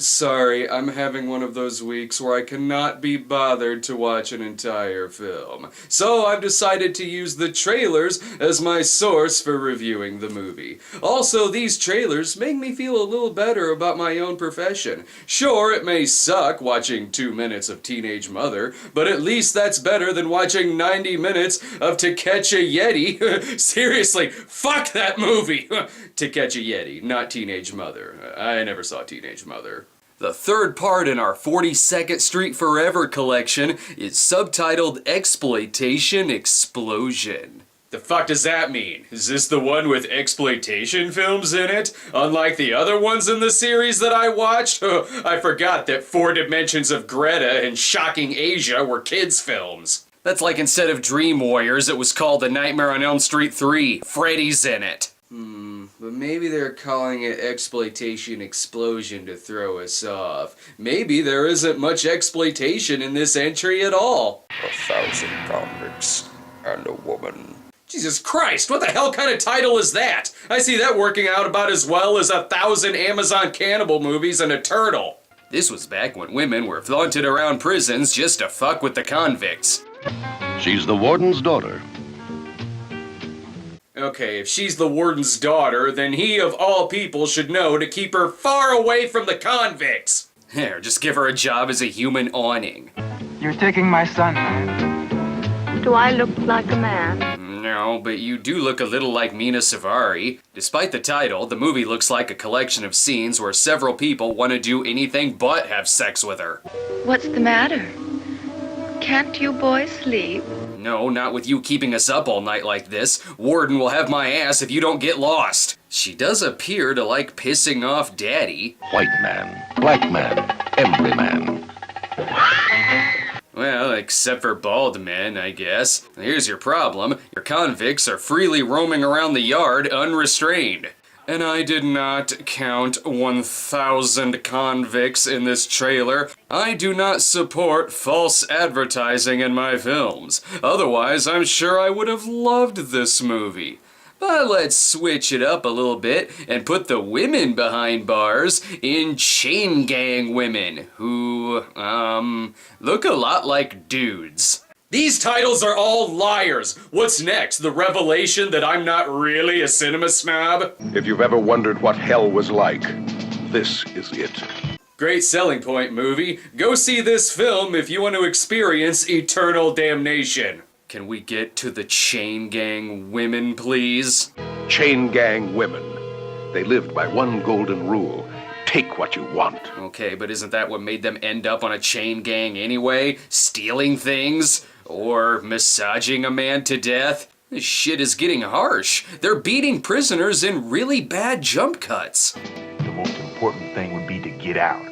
Sorry, I'm having one of those weeks where I cannot be bothered to watch an entire film. So I've decided to use the trailers as my source for reviewing the movie. Also, these trailers make me feel a little better about my own profession. Sure, it may suck watching 2 minutes of Teenage Mother, but at least that's better than watching 90 minutes of To Catch a Yeti. Seriously, fuck that movie! To Catch a Yeti, not Teenage Mother. I never saw Teenage Mother. The third part in our 42nd Street Forever collection is subtitled Exploitation Explosion. The fuck does that mean? Is this the one with exploitation films in it? Unlike the other ones in the series that I watched? I forgot that 4 Dimensions of Greta and Shocking Asia were kids' films. That's like instead of Dream Warriors, it was called The Nightmare on Elm Street 3. Freddy's in it. But maybe they're calling it Exploitation Explosion to throw us off. Maybe there isn't much exploitation in this entry at all. 1,000 convicts and a woman. Jesus Christ, what the hell kind of title is that? I see that working out about as well as 1,000 Amazon cannibal movies and a turtle. This was back when women were flaunted around prisons just to fuck with the convicts. She's the warden's daughter. Okay, if she's the warden's daughter, then he of all people should know to keep her far away from the convicts. Here, just give her a job as a human awning. You're taking my son, man. Do I look like a man? No, but you do look a little like Mina Savari. Despite the title, the movie looks like a collection of scenes where several people want to do anything but have sex with her. What's the matter? Can't you boys sleep? No, not with you keeping us up all night like this. Warden will have my ass if you don't get lost. She does appear to like pissing off Daddy. White man, black man, every man. Well, except for bald men, I guess. Here's your problem. Your convicts are freely roaming around the yard unrestrained. And I did not count 1,000 convicts in this trailer. I do not support false advertising in my films. Otherwise, I'm sure I would have loved this movie. But let's switch it up a little bit and put the women behind bars in chain gang women who, look a lot like dudes. These titles are all liars. What's next? The revelation that I'm not really a cinema snob? If you've ever wondered what hell was like, this is it. Great selling point, movie. Go see this film if you want to experience eternal damnation. Can we get to the chain gang women, please? Chain gang women. They lived by one golden rule. Take what you want. Okay, but isn't that what made them end up on a chain gang anyway? Stealing things? Or massaging a man to death? This shit is getting harsh. They're beating prisoners in really bad jump cuts. The most important thing would be to get out.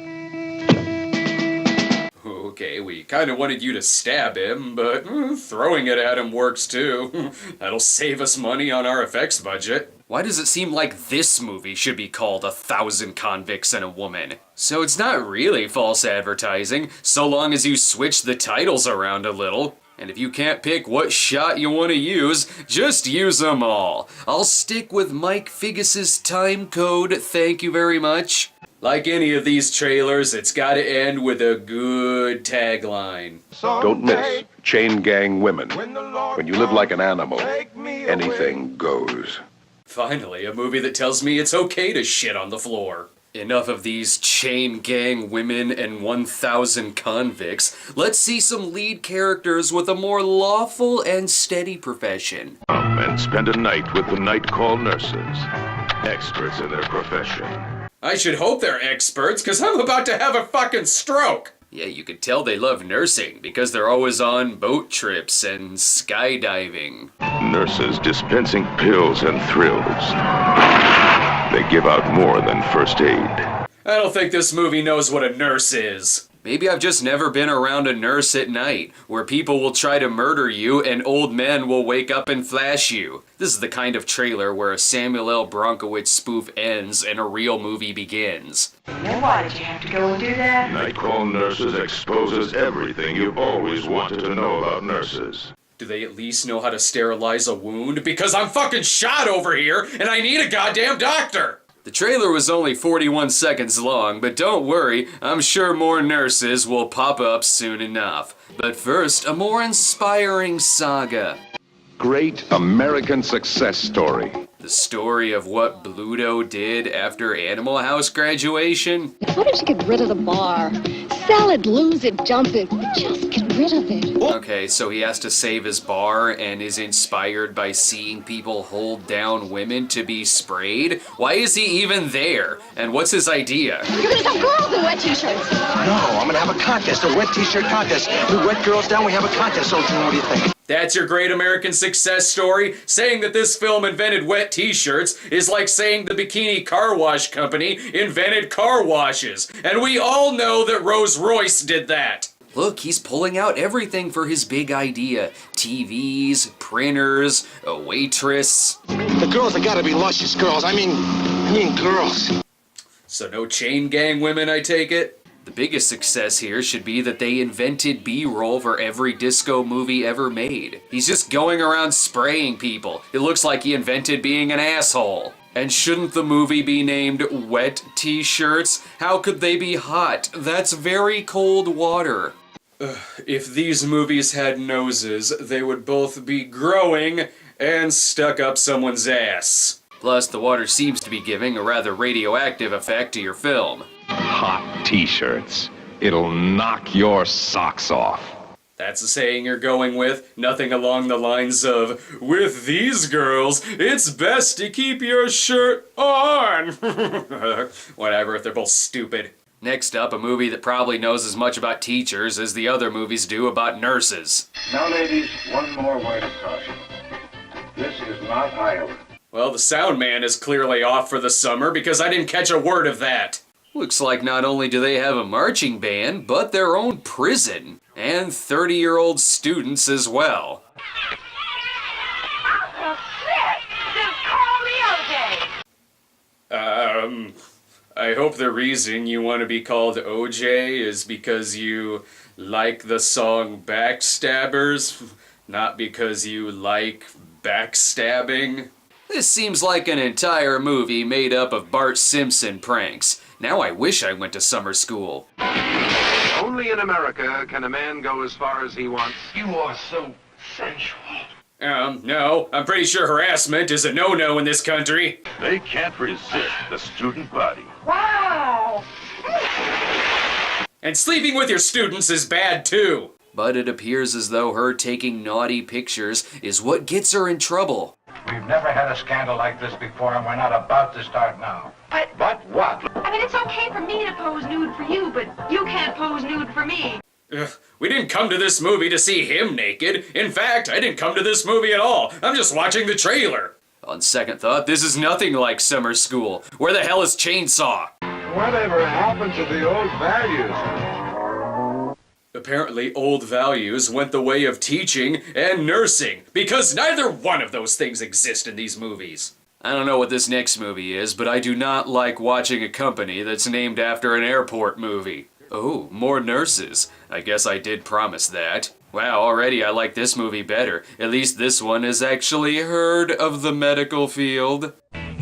Okay, we kind of wanted you to stab him, but throwing it at him works too. That'll save us money on our effects budget. Why does it seem like this movie should be called 1,000 Convicts and a Woman? So it's not really false advertising, so long as you switch the titles around a little. And if you can't pick what shot you want to use, just use them all. I'll stick with Mike Figgis's time code, thank you very much. Like any of these trailers, it's gotta end with a good tagline. Don't miss chain gang women. When you live like an animal, anything goes. Finally, a movie that tells me it's okay to shit on the floor. Enough of these chain gang women and 1,000 convicts. Let's see some lead characters with a more lawful and steady profession. Come and spend a night with the night call nurses, experts in their profession. I should hope they're experts, because I'm about to have a fucking stroke. Yeah, you could tell they love nursing, because they're always on boat trips and skydiving. Nurses dispensing pills and thrills. They give out more than first aid. I don't think this movie knows what a nurse is. Maybe I've just never been around a nurse at night, where people will try to murder you and old men will wake up and flash you. This is the kind of trailer where a Samuel L. Bronkowitz spoof ends and a real movie begins. Now why did you have to go and do that? Night call nurses exposes everything you've always wanted to know about nurses. Do they at least know how to sterilize a wound? Because I'm fucking shot over here and I need a goddamn doctor! The trailer was only 41 seconds long, but don't worry, I'm sure more nurses will pop up soon enough. But first, a more inspiring saga. Great American success story. The story of what Bluto did after Animal House graduation. Why don't you get rid of the bar? Sell it, lose it, jump it. Just get rid of it. Okay, so he has to save his bar and is inspired by seeing people hold down women to be sprayed? Why is he even there? And what's his idea? You're gonna sell girls in wet t-shirts. No, I'm gonna have a contest, a wet t-shirt contest. We wet girls down, we have a contest, so June, what do you think? That's your great American success story? Saying that this film invented wet t-shirts is like saying the Bikini Car Wash Company invented car washes. And we all know that Rolls-Royce did that. Look, he's pulling out everything for his big idea. TVs, printers, a waitress. The girls have gotta be luscious girls. I mean girls. So no chain gang women, I take it? The biggest success here should be that they invented B-roll for every disco movie ever made. He's just going around spraying people. It looks like he invented being an asshole. And shouldn't the movie be named Wet T-Shirts? How could they be hot? That's very cold water. If these movies had noses, they would both be growing and stuck up someone's ass. Plus, the water seems to be giving a rather radioactive effect to your film. Hot t-shirts. It'll knock your socks off. That's the saying you're going with? Nothing along the lines of, with these girls, it's best to keep your shirt on. Whatever, they're both stupid. Next up, a movie that probably knows as much about teachers as the other movies do about nurses. Now, ladies, one more word of caution. This is not Iowa. Well, the sound man is clearly off for the summer because I didn't catch a word of that. Looks like not only do they have a marching band, but their own prison. And 30-year-old students as well. Oh, shit! Just call me OJ! I hope the reason you want to be called OJ is because you like the song Backstabbers, not because you like backstabbing. This seems like an entire movie made up of Bart Simpson pranks. Now I wish I went to summer school. Only in America can a man go as far as he wants. You are so sensual. No, I'm pretty sure harassment is a no-no in this country. They can't resist the student body. Wow! And sleeping with your students is bad too. But it appears as though her taking naughty pictures is what gets her in trouble. We've never had a scandal like this before, and we're not about to start now. But what? I mean, it's okay for me to pose nude for you, but you can't pose nude for me. We didn't come to this movie to see him naked. In fact, I didn't come to this movie at all. I'm just watching the trailer. On second thought, this is nothing like summer school. Where the hell is Chainsaw? Whatever happened to the old values? Apparently, old values went the way of teaching and nursing, because neither one of those things exist in these movies. I don't know what this next movie is, but I do not like watching a company that's named after an airport movie. Oh, more nurses. I guess I did promise that. Wow, already I like this movie better. At least this one has actually heard of the medical field.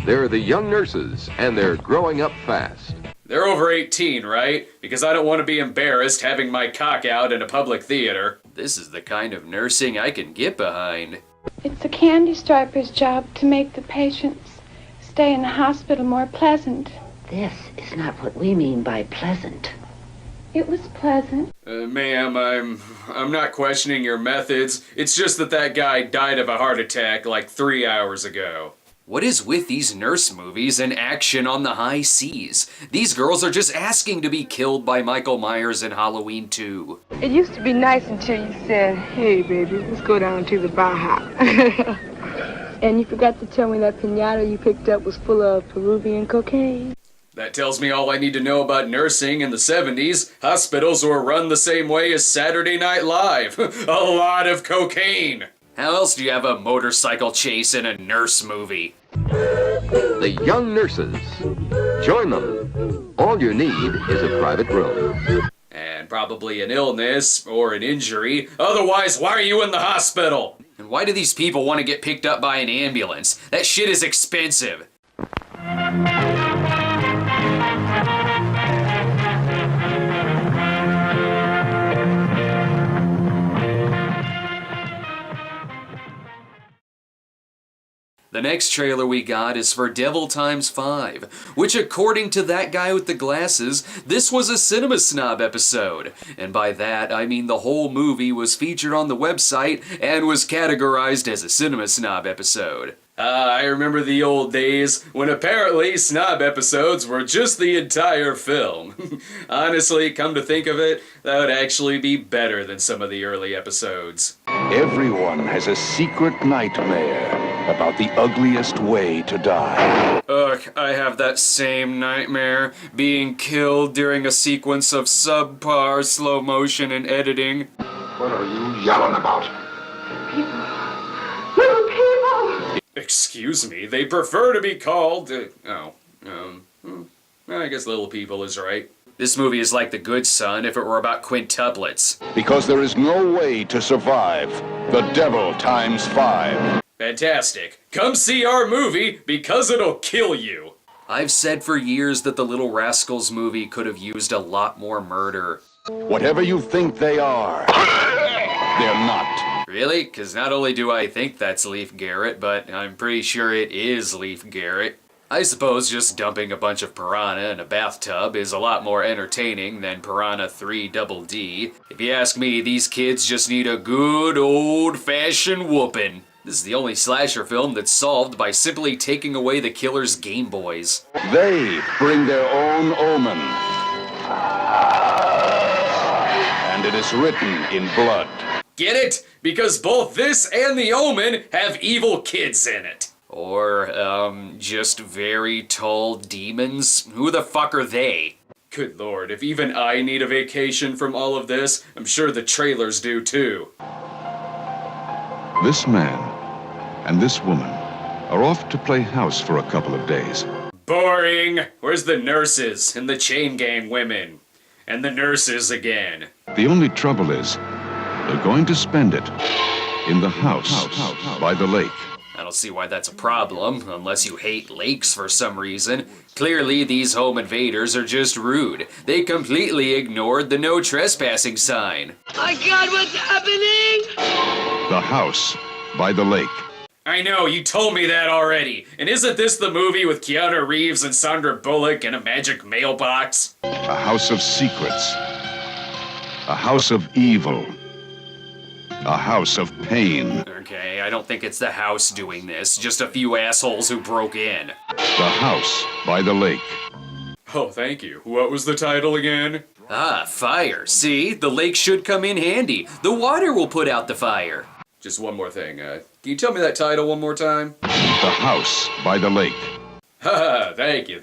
They're the young nurses, and they're growing up fast. They're over 18, right? Because I don't want to be embarrassed having my cock out in a public theater. This is the kind of nursing I can get behind. It's the candy striper's job to make the patients stay in the hospital more pleasant. This is not what we mean by pleasant. It was pleasant. Ma'am, I'm not questioning your methods. It's just that guy died of a heart attack like 3 hours ago. What is with these nurse movies and action on the high seas? These girls are just asking to be killed by Michael Myers in Halloween 2. It used to be nice until you said, hey, baby, let's go down to the Baja. And you forgot to tell me that piñata you picked up was full of Peruvian cocaine. That tells me all I need to know about nursing in the 70s. Hospitals were run the same way as Saturday Night Live. A lot of cocaine. How else do you have a motorcycle chase in a nurse movie? The young nurses. Join them. All you need is a private room. And probably an illness or an injury. Otherwise, why are you in the hospital? And why do these people want to get picked up by an ambulance? That shit is expensive. The next trailer we got is for Devil Times 5, which according to that guy with the glasses, this was a Cinema Snob episode. And by that, I mean the whole movie was featured on the website and was categorized as a Cinema Snob episode. I remember the old days when apparently Snob episodes were just the entire film. Honestly, come to think of it, that would actually be better than some of the early episodes. Everyone has a secret nightmare about the ugliest way to die. Ugh, I have that same nightmare, being killed during a sequence of subpar slow motion and editing. What are you yelling about? Little people! Excuse me, they prefer to be called... I guess little people is right. This movie is like The Good Son if it were about quintuplets. Because there is no way to survive the Devil Times 5. Fantastic. Come see our movie because it'll kill you. I've said for years that the Little Rascals movie could have used a lot more murder. Whatever you think they are, they're not. Really? Because not only do I think that's Leif Garrett, but I'm pretty sure it is Leif Garrett. I suppose just dumping a bunch of piranha in a bathtub is a lot more entertaining than Piranha 3 Double D. If you ask me, these kids just need a good old-fashioned whooping. This is the only slasher film that's solved by simply taking away the killer's Game Boys. They bring their own omen. And it is written in blood. Get it? Because both this and The Omen have evil kids in it. Or, just very tall demons? Who the fuck are they? Good lord, if even I need a vacation from all of this, I'm sure the trailers do too. This man and this woman are off to play house for a couple of days. Boring! Where's the nurses and the chain gang women? And the nurses again. The only trouble is, they're going to spend it in the house by the lake. I don't see why that's a problem, unless you hate lakes for some reason. Clearly, these home invaders are just rude. They completely ignored the no trespassing sign. My God, what's happening? The house by the lake. I know, you told me that already. And isn't this the movie with Keanu Reeves and Sandra Bullock and a magic mailbox? A house of secrets. A house of evil. A house of pain. Okay, I don't think it's the house doing this, just a few assholes who broke in. The house by the lake. Oh, thank you. What was the title again? Ah, fire. See? The lake should come in handy. The water will put out the fire. Just one more thing. Can you tell me that title one more time? The house by the lake. Haha, thank you.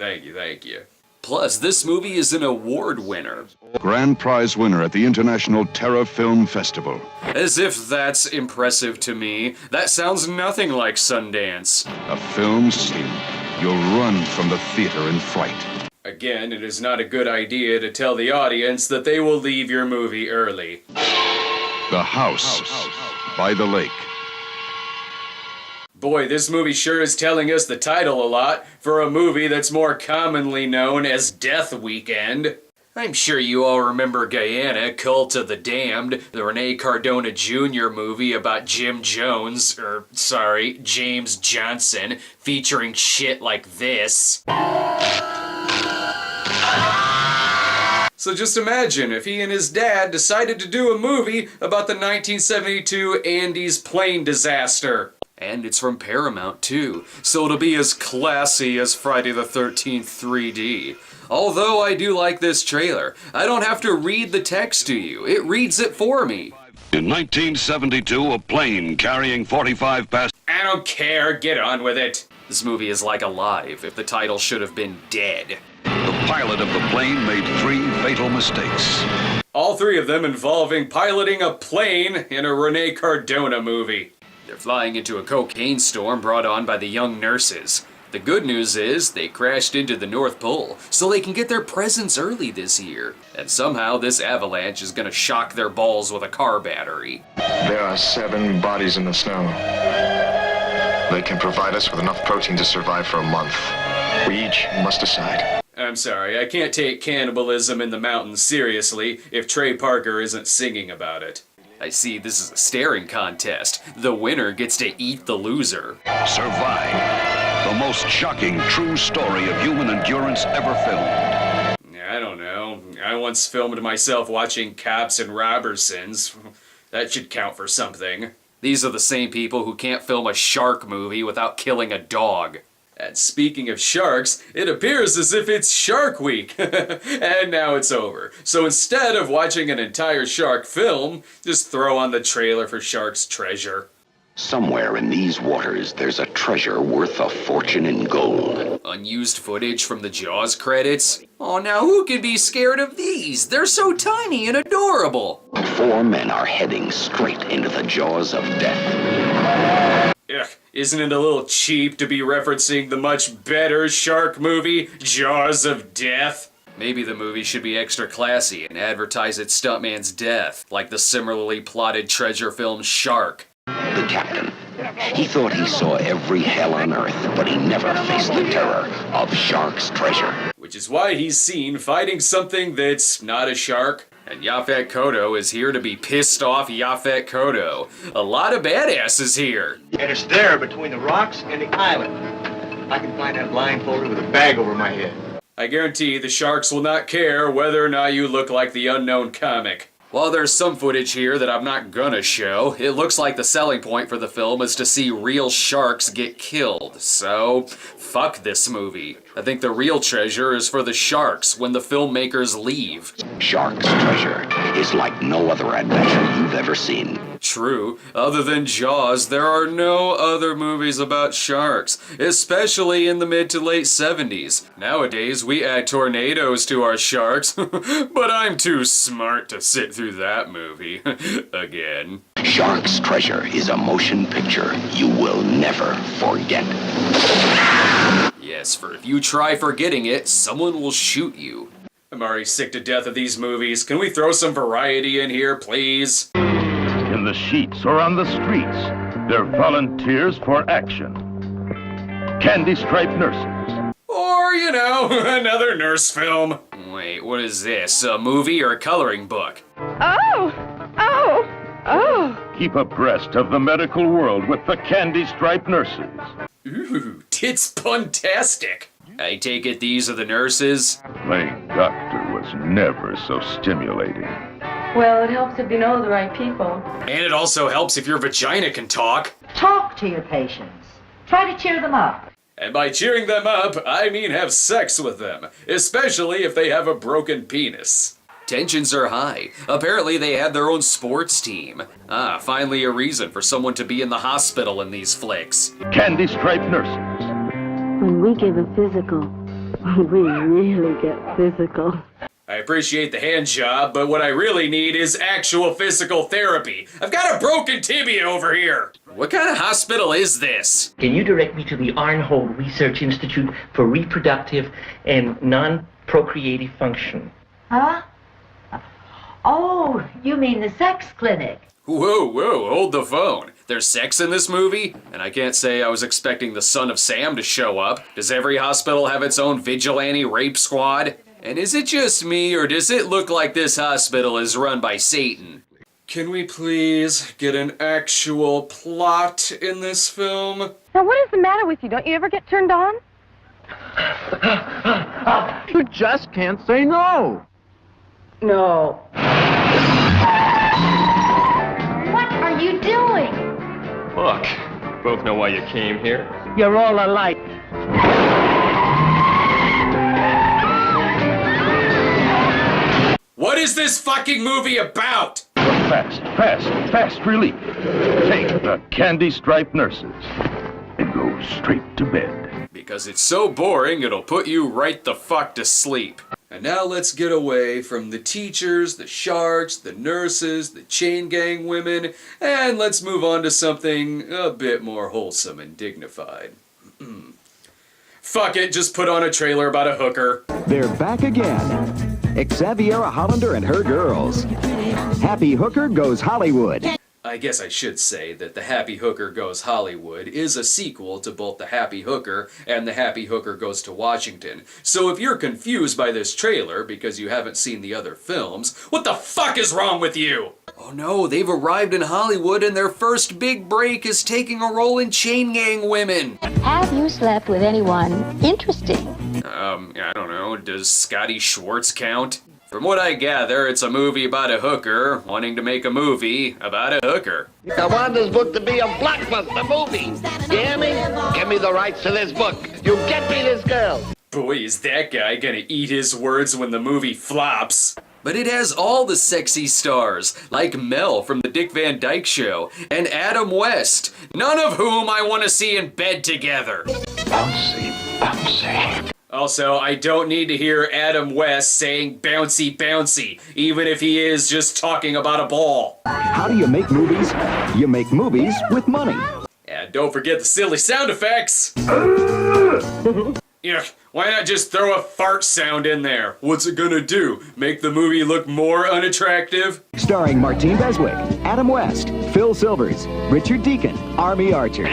Plus, this movie is an award winner. Grand prize winner at the International Terror Film Festival. As if that's impressive to me. That sounds nothing like Sundance. A film scene. You'll run from the theater in fright. Again, it is not a good idea to tell the audience that they will leave your movie early. The house by the lake. Boy, this movie sure is telling us the title a lot for a movie that's more commonly known as Death Weekend. I'm sure you all remember Guyana, Cult of the Damned, the Rene Cardona Jr. movie about James Johnson, featuring shit like this. So just imagine if he and his dad decided to do a movie about the 1972 Andes plane disaster. And it's from Paramount, too, so it'll be as classy as Friday the 13th 3D. Although I do like this trailer. I don't have to read the text to you. It reads it for me. In 1972, a plane carrying 45 passengers... I don't care. Get on with it. This movie is like alive if the title should have been dead. The pilot of the plane made 3 fatal mistakes. All 3 of them involving piloting a plane in a Rene Cardona movie. They're flying into a cocaine storm brought on by the young nurses. The good news is they crashed into the North Pole, so they can get their presents early this year. And somehow this avalanche is gonna shock their balls with a car battery. There are 7 bodies in the snow. They can provide us with enough protein to survive for a month. We each must decide. I'm sorry, I can't take cannibalism in the mountains seriously if Trey Parker isn't singing about it. I see this is a staring contest. The winner gets to eat the loser. Survive. The most shocking true story of human endurance ever filmed. I don't know. I once filmed myself watching Caps and Robertsons. That should count for something. These are the same people who can't film a shark movie without killing a dog. And speaking of sharks, it appears as if it's Shark Week. And now it's over. So instead of watching an entire shark film, just throw on the trailer for Shark's Treasure. Somewhere in these waters, there's a treasure worth a fortune in gold. Unused footage from the Jaws credits? Oh, now who can be scared of these? They're so tiny and adorable. 4 men are heading straight into the jaws of death. Ugh, isn't it a little cheap to be referencing the much better shark movie, Jaws of Death? Maybe the movie should be extra classy and advertise its stuntman's death, like the similarly plotted treasure film Shark. The captain. He thought he saw every hell on earth, but he never faced the terror of Shark's Treasure. Which is why he's seen fighting something that's not a shark. And Yaphet Kotto is here to be pissed off Yaphet Kotto. A lot of badasses here. And it's there between the rocks and the island. I can find that blindfolded with a bag over my head. I guarantee the sharks will not care whether or not you look like the unknown comic. While there's some footage here that I'm not gonna show, it looks like the selling point for the film is to see real sharks get killed. So, fuck this movie. I think the real treasure is for the sharks when the filmmakers leave. Shark's Treasure is like no other adventure you've ever seen. True. Other than Jaws, there are no other movies about sharks, especially in the mid to late 70s. Nowadays, we add tornadoes to our sharks, but I'm too smart to sit through that movie again. Shark's Treasure is a motion picture you will never forget. Yes, for if you try forgetting it, someone will shoot you. I'm already sick to death of these movies. Can we throw some variety in here, please? In the sheets or on the streets, they're volunteers for action. Candy-striped nurses. Or, you know, another nurse film. Wait, what is this? A movie or a coloring book? Keep abreast of the medical world with the candy-striped nurses. Ooh, tits puntastic. I take it these are the nurses? Playing doctor was never so stimulating. Well, it helps if you know the right people. And it also helps if your vagina can talk. Talk to your patients. Try to cheer them up. And by cheering them up, I mean have sex with them, especially if they have a broken penis. Tensions are high. Apparently they had their own sports team. Ah, finally a reason for someone to be in the hospital in these flicks. Candy-striped nurses. When we give a physical, we really get physical. I appreciate the hand job, but what I really need is actual physical therapy. I've got a broken tibia over here. What kind of hospital is this? Can you direct me to the Arnhold Research Institute for Reproductive and Non-Procreative Function? Huh? Oh, you mean the sex clinic. Whoa, hold the phone. There's sex in this movie? And I can't say I was expecting the son of Sam to show up. Does every hospital have its own vigilante rape squad? And is it just me, or does it look like this hospital is run by Satan? Can we please get an actual plot in this film? Now, what is the matter with you? Don't you ever get turned on? You just can't say no. No. What are you doing? Look, both know why you came here. You're all alike. What is this fucking movie about? Fast relief. Take the candy-striped nurses and go straight to bed. Because it's so boring, it'll put you right the fuck to sleep. And now let's get away from the teachers, the sharks, the nurses, the chain gang women, and let's move on to something a bit more wholesome and dignified. Fuck it, just put on a trailer about a hooker. They're back again. Xaviera Hollander and her girls. Happy Hooker Goes Hollywood. I guess I should say that The Happy Hooker Goes Hollywood is a sequel to both The Happy Hooker and The Happy Hooker Goes to Washington. So if you're confused by this trailer because you haven't seen the other films, what the fuck is wrong with you? Oh no, they've arrived in Hollywood and their first big break is taking a role in Chain Gang Women. Have you slept with anyone interesting? I don't know, does Scotty Schwartz count? From what I gather, it's a movie about a hooker wanting to make a movie about a hooker. I want this book to be a blockbuster movie. You hear me? Give me the rights to this book. You get me this girl. Boy, is that guy gonna eat his words when the movie flops. But it has all the sexy stars, like Mel from The Dick Van Dyke Show, and Adam West, none of whom I want to see in bed together. Bouncy, bouncy. Also, I don't need to hear Adam West saying bouncy bouncy, even if he is just talking about a ball. How do you make movies? You make movies with money. And don't forget the silly sound effects. Yeah, why not just throw a fart sound in there? What's it gonna do? Make the movie look more unattractive? Starring Martine Beswick, Adam West, Phil Silvers, Richard Deacon, Army Archer.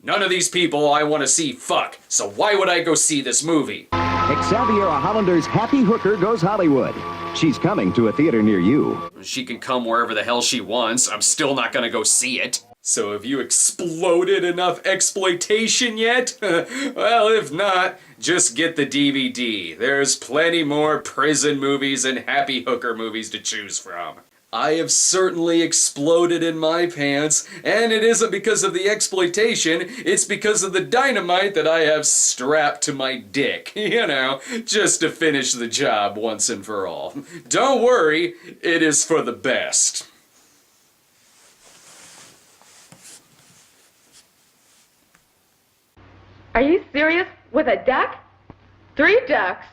None of these people I want to see fuck, so why would I go see this movie? Xavier Hollander's Happy Hooker Goes Hollywood. She's coming to a theater near you. She can come wherever the hell she wants, I'm still not gonna go see it. So have you exploded enough exploitation yet? Well, if not, just get the DVD. There's plenty more prison movies and happy hooker movies to choose from. I have certainly exploded in my pants, and it isn't because of the exploitation, it's because of the dynamite that I have strapped to my dick. You know, just to finish the job once and for all. Don't worry, it is for the best. Are you serious? With a duck? 3 ducks?